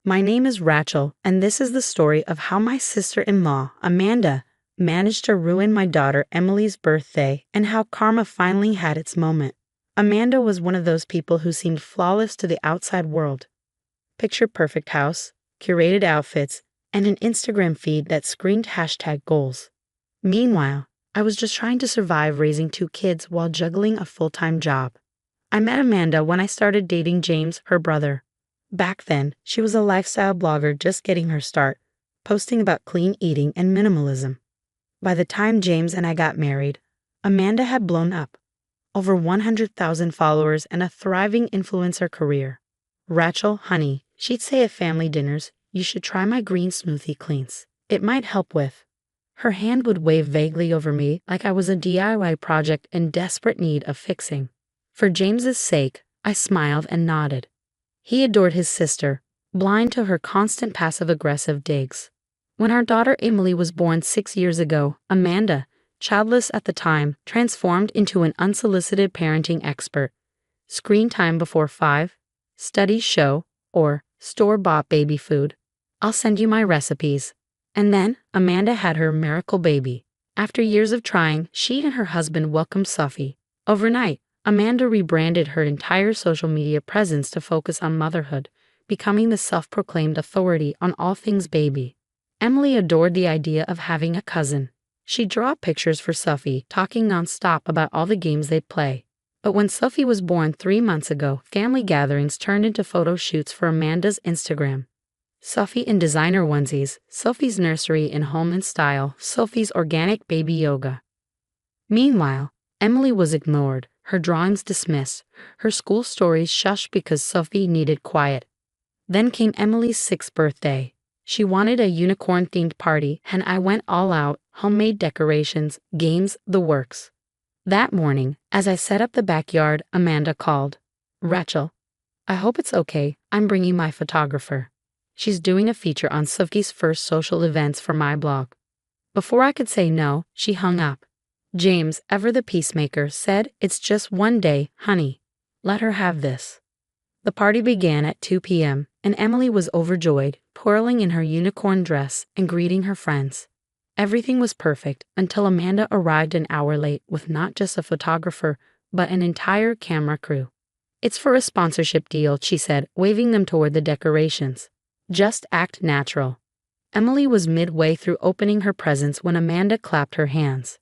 My name is Rachel, and this is the story of how my sister-in-law, Amanda, managed to ruin my daughter Emily's birthday and how karma finally had its moment. Amanda was one of those people who seemed flawless to the outside world. Picture perfect house, curated outfits, and an Instagram feed that screamed #goals. Meanwhile, I was just trying to survive raising 2 kids while juggling a full-time job. I met Amanda when I started dating James, her brother. Back then, she was a lifestyle blogger just getting her start, posting about clean eating and minimalism. By the time James and I got married, Amanda had blown up. Over 100,000 followers and a thriving influencer career. Rachel, honey, she'd say at family dinners, you should try my green smoothie cleanse. It might help with. Her hand would wave vaguely over me like I was a DIY project in desperate need of fixing. For James's sake, I smiled and nodded. He adored his sister, blind to her constant passive-aggressive digs. When our daughter Emily was born 6 years ago, Amanda, childless at the time, transformed into an unsolicited parenting expert. Screen time before 5, studies show, or store-bought baby food. I'll send you my recipes. And then, Amanda had her miracle baby. After years of trying, she and her husband welcomed Sophie. Overnight, Amanda rebranded her entire social media presence to focus on motherhood, becoming the self-proclaimed authority on all things baby. Emily adored the idea of having a cousin. She'd draw pictures for Sophie, talking nonstop about all the games they'd play. But when Sophie was born 3 months ago, family gatherings turned into photo shoots for Amanda's Instagram. Sophie in designer onesies, Sophie's nursery in home and style, Sophie's organic baby yoga. Meanwhile, Emily was ignored, her drawings dismissed, her school stories shushed because Sophie needed quiet. Then came Emily's 6th birthday. She wanted a unicorn-themed party, and I went all out, homemade decorations, games, the works. That morning, as I set up the backyard, Amanda called. Rachel, I hope it's okay, I'm bringing my photographer. She's doing a feature on Sophie's first social events for my blog. Before I could say no, she hung up. James, ever the peacemaker, said, it's just one day, honey. Let her have this. The party began at 2 p.m., and Emily was overjoyed, twirling in her unicorn dress and greeting her friends. Everything was perfect until Amanda arrived an hour late with not just a photographer, but an entire camera crew. It's for a sponsorship deal, she said, waving them toward the decorations. Just act natural. Emily was midway through opening her presents when Amanda clapped her hands.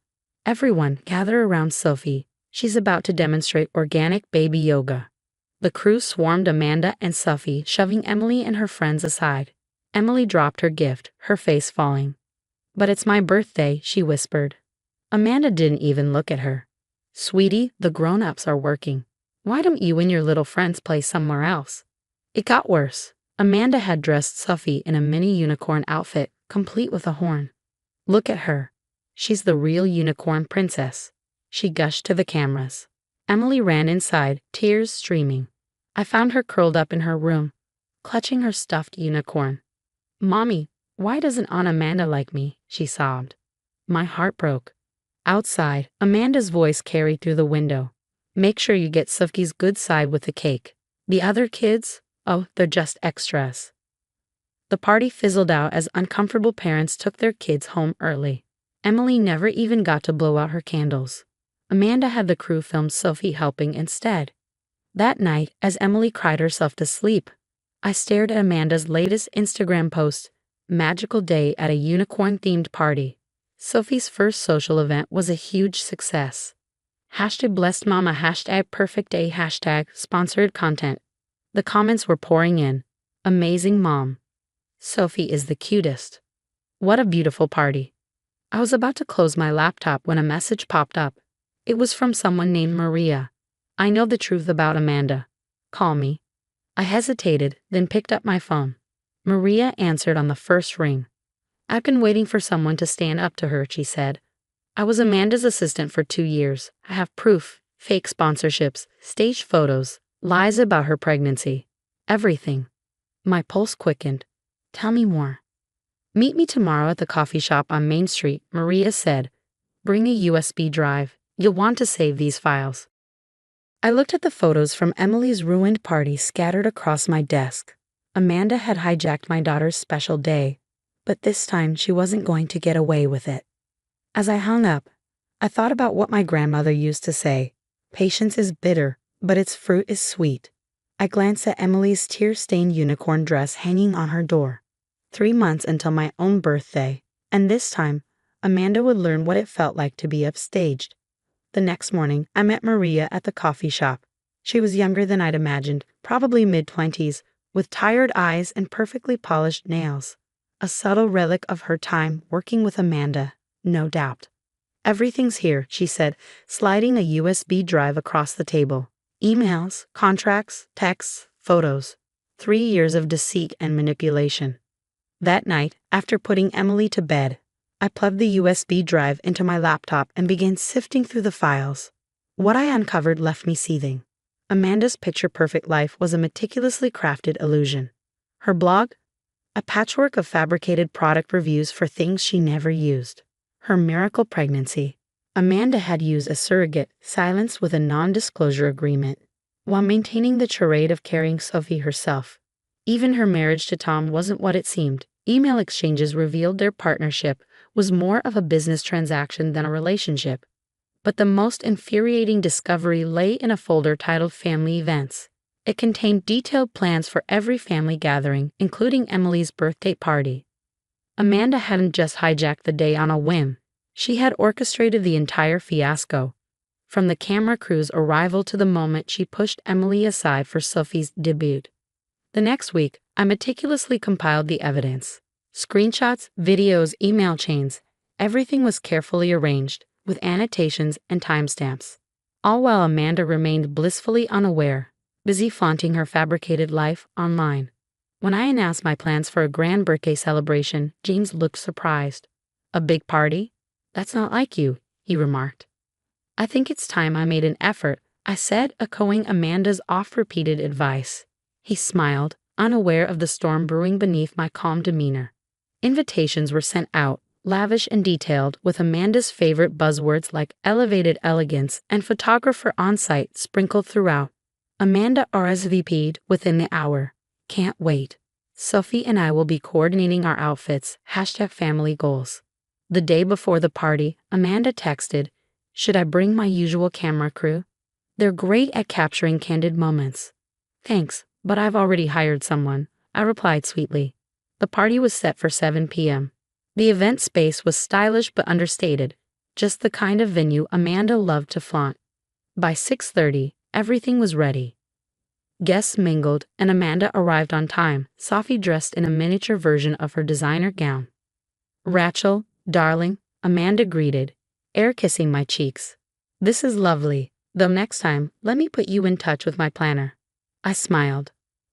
Everyone, gather around Sophie. She's about to demonstrate organic baby yoga. The crew swarmed Amanda and Sophie, shoving Emily and her friends aside. Emily dropped her gift, her face falling. But it's my birthday, she whispered. Amanda didn't even look at her. Sweetie, the grown-ups are working. Why don't you and your little friends play somewhere else? It got worse. Amanda had dressed Sophie in a mini unicorn outfit, complete with a horn. Look at her. She's the real unicorn princess, she gushed to the cameras. Emily ran inside, tears streaming. I found her curled up in her room, clutching her stuffed unicorn. Mommy, why doesn't Aunt Amanda like me? She sobbed. My heart broke. Outside, Amanda's voice carried through the window. Make sure you get Sophie's good side with the cake. The other kids? Oh, they're just extras. The party fizzled out as uncomfortable parents took their kids home early. Emily never even got to blow out her candles. Amanda had the crew film Sophie helping instead. That night, as Emily cried herself to sleep, I stared at Amanda's latest Instagram post, magical day at a unicorn-themed party. Sophie's first social event was a huge success. #blessedmama, #perfectday, #sponsored content. The comments were pouring in. Amazing mom. Sophie is the cutest. What a beautiful party. I was about to close my laptop when a message popped up. It was from someone named Maria. I know the truth about Amanda. Call me. I hesitated, then picked up my phone. Maria answered on the first ring. I've been waiting for someone to stand up to her, she said. I was Amanda's assistant for 2 years. I have proof, fake sponsorships, staged photos, lies about her pregnancy. Everything. My pulse quickened. Tell me more. Meet me tomorrow at the coffee shop on Main Street, Maria said. Bring a USB drive. You'll want to save these files. I looked at the photos from Emily's ruined party scattered across my desk. Amanda had hijacked my daughter's special day, but this time she wasn't going to get away with it. As I hung up, I thought about what my grandmother used to say: patience is bitter, but its fruit is sweet. I glanced at Emily's tear-stained unicorn dress hanging on her door. 3 months until my own birthday, and this time, Amanda would learn what it felt like to be upstaged. The next morning, I met Maria at the coffee shop. She was younger than I'd imagined, probably mid-20s, with tired eyes and perfectly polished nails. A subtle relic of her time working with Amanda, no doubt. "Everything's here," she said, sliding a USB drive across the table. Emails, contracts, texts, photos. 3 years of deceit and manipulation. That night, after putting Emily to bed, I plugged the USB drive into my laptop and began sifting through the files. What I uncovered left me seething. Amanda's picture-perfect life was a meticulously crafted illusion. Her blog? A patchwork of fabricated product reviews for things she never used. Her miracle pregnancy. Amanda had used a surrogate, silenced with a non-disclosure agreement, while maintaining the charade of carrying Sophie herself. Even her marriage to Tom wasn't what it seemed. Email exchanges revealed their partnership was more of a business transaction than a relationship. But the most infuriating discovery lay in a folder titled Family Events. It contained detailed plans for every family gathering, including Emily's birthday party. Amanda hadn't just hijacked the day on a whim. She had orchestrated the entire fiasco. From the camera crew's arrival to the moment she pushed Emily aside for Sophie's debut. The next week, I meticulously compiled the evidence. Screenshots, videos, email chains. Everything was carefully arranged, with annotations and timestamps. All while Amanda remained blissfully unaware, busy flaunting her fabricated life online. When I announced my plans for a grand birthday celebration, James looked surprised. "A big party? That's not like you," he remarked. "I think it's time I made an effort," I said, echoing Amanda's oft-repeated advice. He smiled, unaware of the storm brewing beneath my calm demeanor. Invitations were sent out, lavish and detailed, with Amanda's favorite buzzwords like elevated elegance and photographer on-site sprinkled throughout. Amanda RSVP'd within the hour. "Can't wait. Sophie and I will be coordinating our outfits, #family goals." The day before the party, Amanda texted, "Should I bring my usual camera crew? They're great at capturing candid moments." "Thanks, but I've already hired someone," I replied sweetly. The party was set for 7 p.m. The event space was stylish but understated, just the kind of venue Amanda loved to flaunt. By 6:30, everything was ready. Guests mingled, and Amanda arrived on time, Sophie dressed in a miniature version of her designer gown. "Rachel, darling," Amanda greeted, air kissing my cheeks. "This is lovely, though next time, let me put you in touch with my planner." I smiled.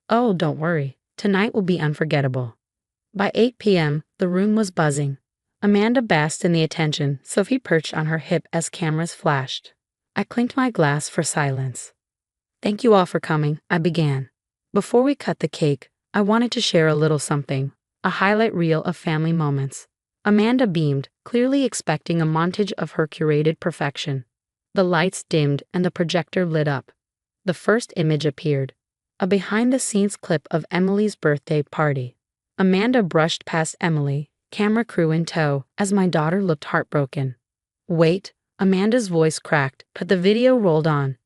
"Oh, don't worry. Tonight will be unforgettable." By 8 p.m., the room was buzzing. Amanda basked in the attention, Sophie perched on her hip as cameras flashed. I clinked my glass for silence. "Thank you all for coming," I began. "Before we cut the cake, I wanted to share a little something, a highlight reel of family moments." Amanda beamed, clearly expecting a montage of her curated perfection. The lights dimmed and the projector lit up. The first image appeared, a behind-the-scenes clip of Emily's birthday party. Amanda brushed past Emily, camera crew in tow, as my daughter looked heartbroken. "Wait," Amanda's voice cracked, but the video rolled on.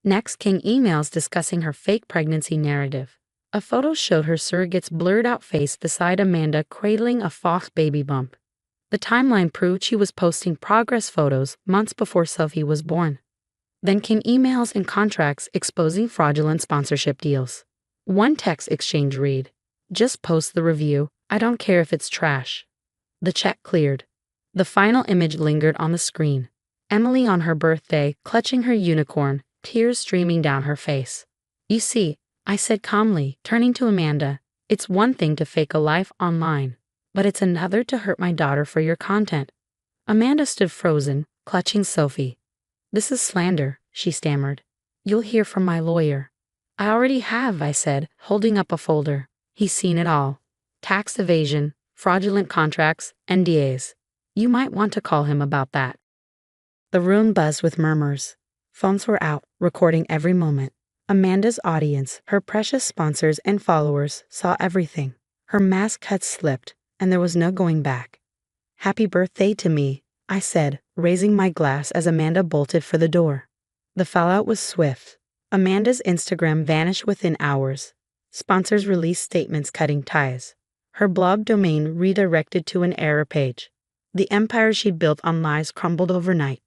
Next came emails discussing her fake pregnancy narrative. A photo showed her surrogate's blurred-out face beside Amanda cradling a false baby bump. The timeline proved she was posting progress photos months before Sophie was born. Then came emails and contracts exposing fraudulent sponsorship deals. One text exchange read, "Just post the review. I don't care if it's trash." The check cleared. The final image lingered on the screen. Emily on her birthday, clutching her unicorn, tears streaming down her face. "You see," I said calmly, turning to Amanda, "it's one thing to fake a life online, but it's another to hurt my daughter for your content." Amanda stood frozen, clutching Sophie. "This is slander," she stammered. "You'll hear from my lawyer." "I already have," I said, holding up a folder. "He's seen it all. Tax evasion, fraudulent contracts, NDAs. You might want to call him about that." The room buzzed with murmurs. Phones were out, recording every moment. Amanda's audience, her precious sponsors and followers, saw everything. Her mask had slipped, and there was no going back. "Happy birthday to me," I said, raising my glass as Amanda bolted for the door. The fallout was swift. Amanda's Instagram vanished within hours. Sponsors released statements cutting ties. Her blog domain redirected to an error page. The empire she'd built on lies crumbled overnight.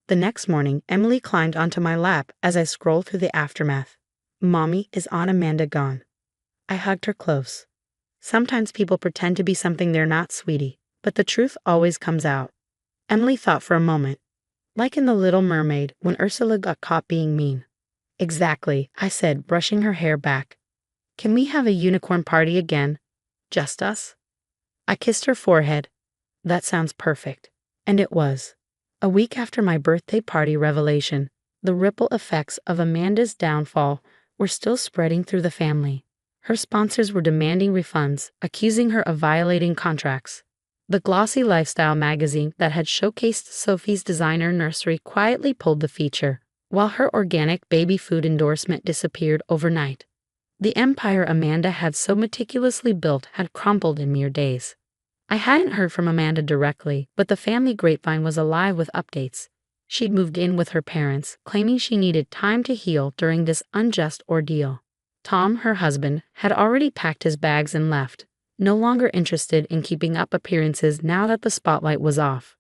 The next morning, Emily climbed onto my lap as I scrolled through the aftermath. "Mommy, is Aunt Amanda gone?" I hugged her close. "Sometimes people pretend to be something they're not, sweetie, but the truth always comes out." Emily thought for a moment. "Like in The Little Mermaid, when Ursula got caught being mean." "Exactly," I said, brushing her hair back. "Can we have a unicorn party again? Just us?" I kissed her forehead. "That sounds perfect." And it was. A week after my birthday party revelation, the ripple effects of Amanda's downfall were still spreading through the family. Her sponsors were demanding refunds, accusing her of violating contracts. The glossy lifestyle magazine that had showcased Sophie's designer nursery quietly pulled the feature, while her organic baby food endorsement disappeared overnight. The empire Amanda had so meticulously built had crumbled in mere days. I hadn't heard from Amanda directly, but the family grapevine was alive with updates. She'd moved in with her parents, claiming she needed time to heal during this unjust ordeal. Tom, her husband, had already packed his bags and left, no longer interested in keeping up appearances now that the spotlight was off.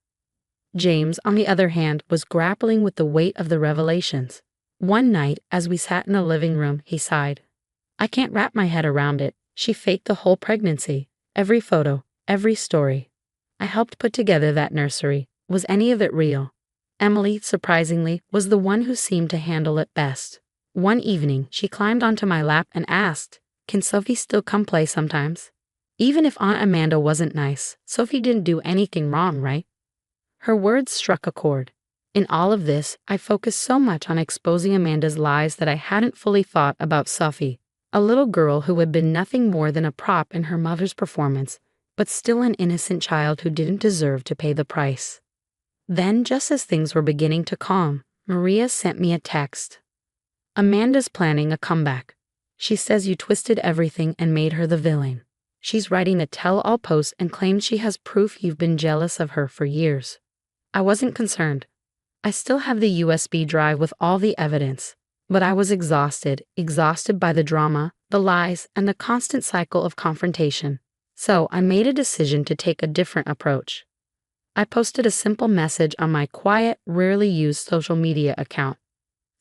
James, on the other hand, was grappling with the weight of the revelations. One night, as we sat in the living room, he sighed. "I can't wrap my head around it. She faked the whole pregnancy. Every photo, every story. I helped put together that nursery. Was any of it real?" Emily, surprisingly, was the one who seemed to handle it best. One evening, she climbed onto my lap and asked, "Can Sophie still come play sometimes?" Even if Aunt Amanda wasn't nice, Sophie didn't do anything wrong, right? Her words struck a chord. In all of this, I focused so much on exposing Amanda's lies that I hadn't fully thought about Sophie, a little girl who had been nothing more than a prop in her mother's performance, but still an innocent child who didn't deserve to pay the price. Then, just as things were beginning to calm, Maria sent me a text. "Amanda's planning a comeback. She says you twisted everything and made her the villain. She's writing a tell-all post and claims she has proof you've been jealous of her for years." I wasn't concerned. I still have the USB drive with all the evidence, but I was exhausted by the drama, the lies, and the constant cycle of confrontation. So I made a decision to take a different approach. I posted a simple message on my quiet, rarely used social media account.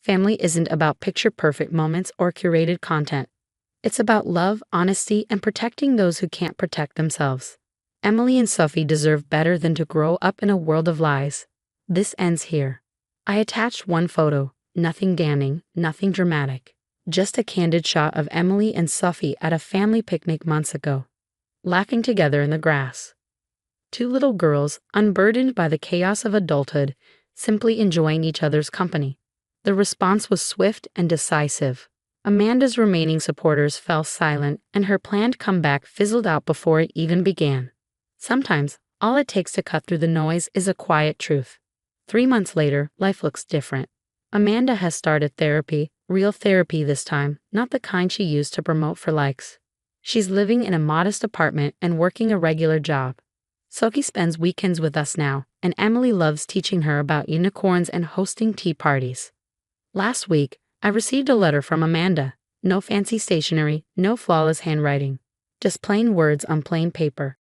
Family isn't about picture-perfect moments or curated content. It's about love, honesty, and protecting those who can't protect themselves. Emily and Sophie deserve better than to grow up in a world of lies. This ends here. I attached one photo, nothing damning, nothing dramatic. Just a candid shot of Emily and Sophie at a family picnic months ago, laughing together in the grass. Two little girls, unburdened by the chaos of adulthood, simply enjoying each other's company. The response was swift and decisive. Amanda's remaining supporters fell silent, and her planned comeback fizzled out before it even began. Sometimes, all it takes to cut through the noise is a quiet truth. 3 months later, life looks different. Amanda has started therapy, real therapy this time, not the kind she used to promote for likes. She's living in a modest apartment and working a regular job. Sophie spends weekends with us now, and Emily loves teaching her about unicorns and hosting tea parties. Last week, I received a letter from Amanda. No fancy stationery, no flawless handwriting. Just plain words on plain paper.